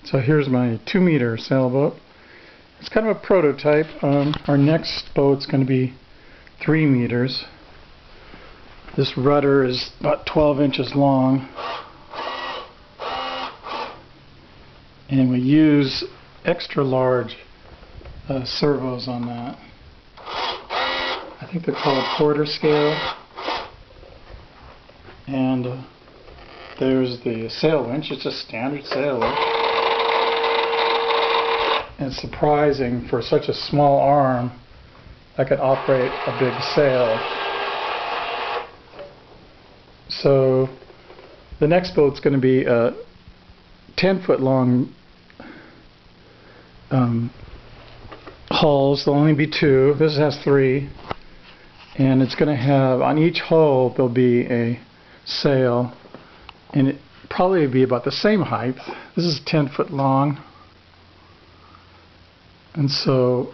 So here's my 2-meter sailboat. It's kind of a prototype. Our next boat's going to be 3 meters. This rudder is about 12 inches long. And we use extra large servos on that. I think they're called quarter scale. And there's the sail winch. It's a standard sail winch. And it's surprising for such a small arm I could operate a big sail. So the next boat's going to be a 10-foot long hulls. There'll only be 2. This has 3. And it's going to have, on each hull there'll be a sail, and it probably be about the same height. This is 10 foot long, and so